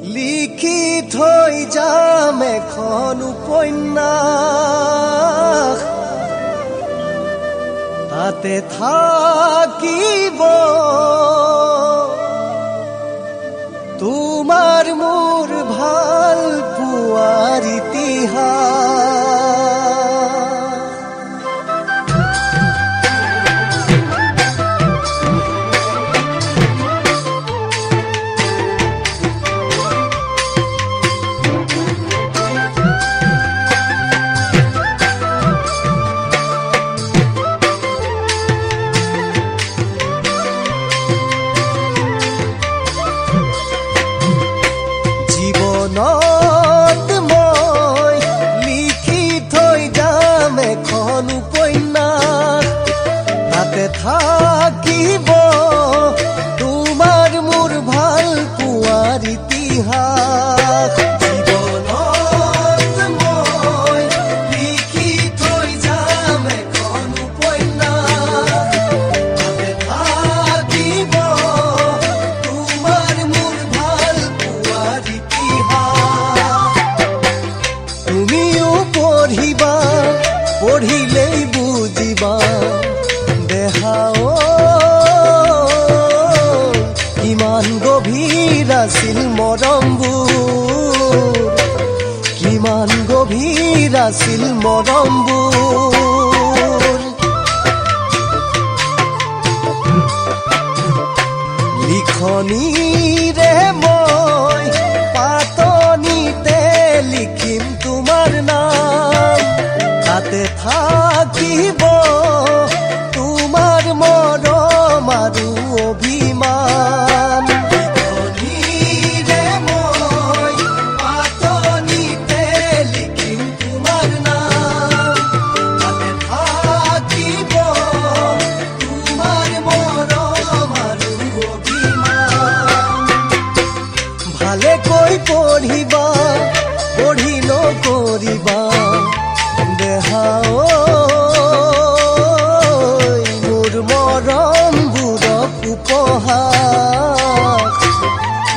লিখি থৈ যাম এখন উপন্যাস, তাতে থাকিব তোমাৰ মোৰ ভাল পোৱাৰ ইতিহাস। জীৱনত মই লিখি থৈ যাম এখন উপন্যাস, তাতে থাকিব তোমাৰ মোৰ ভাল পোৱাৰ ইতিহাস। জীৱনত মই লিখি থৈ যাম এখন উপন্যাস, তাতে থাকিব তোমাৰ মোৰ ভাল পোৱাৰ ইতিহাস। তুমিও পঢ়িবা, পঢ়িলেই বুজিবা দেহাও কিমান গভীৰ আছিল মৰমবোৰ, কিমান গভীৰ আছিল মৰমবোৰ। লিখনিৰে মই পাতনিতে লিখিম তোমাৰ নাম, তাতে থাকিব তোমাৰ মৰম আৰু অভিমান। লিখনিৰে মই পাতনিতে লিখিম তোমাৰ নাম, তাতে থাকিব তোমাৰ মৰম আৰু অভিমান। ভালেকৈ পঢ়িবা, পঢ়ি নকৰিবা দেহাও মোৰ মৰমবোৰক উপহাস,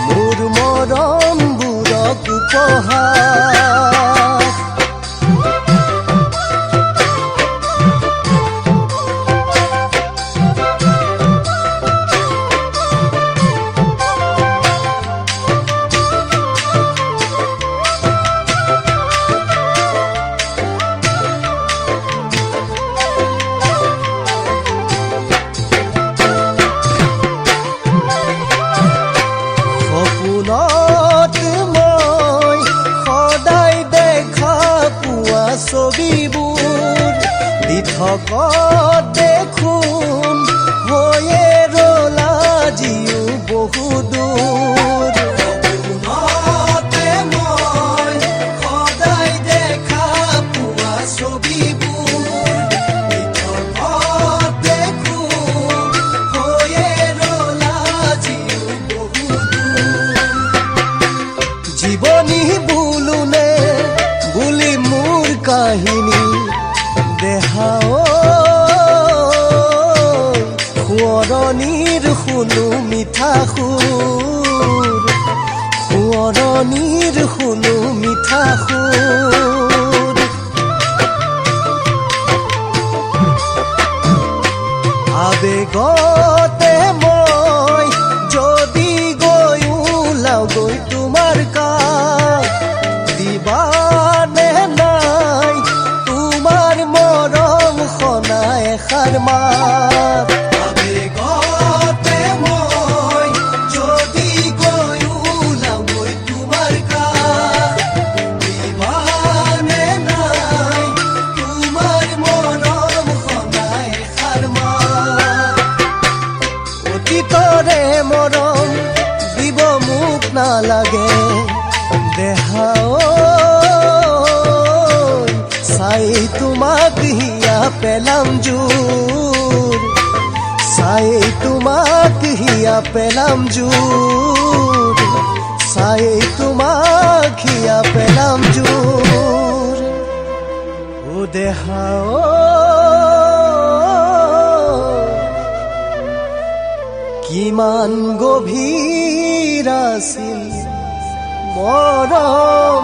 মোৰ মৰমবোৰক উপহাস। সপোনত মই সদায় দেখা পোৱা ছবিবোৰ দিঠকত দেখোন হৈয়ে ৰ'ল আজিও বহু দূৰ। সপোনতে মই সদায় দেখা পোৱা ছবিবোৰ দিঠকত দেখোন হৈয়ে ৰ'ল আজিও বহু দূৰ। জীৱনী বোলোনে বুলি মোৰ কাহিনী দেহাও সোঁৱৰণিৰ শুনো মিঠা সুৰ, সোঁৱৰণিৰ শুনো মিঠা সুৰ। আবেগতে মই যদি গৈ ওলাওগৈ তোমাৰ কাষ, দিবানে নাই তোমাৰ মৰম সনা এষাৰ মাত। আবেগতে মই যদি গৈ ওলাওগৈ তোমাৰ কাষ, দিবানে নাই তোমাৰ মৰম সনা এষাৰ মাত। অতীতৰে মৰম দিব মোক নালাগে দেহাও চাই তোমাক হিয়া পেলাম জোৰ, চাই তোমাক হিয়া পেলাম জোৰ, চাই তোমাক হিয়া পেলাম জোৰ। ও দেহাও কিমান গভীৰ আছিল মৰম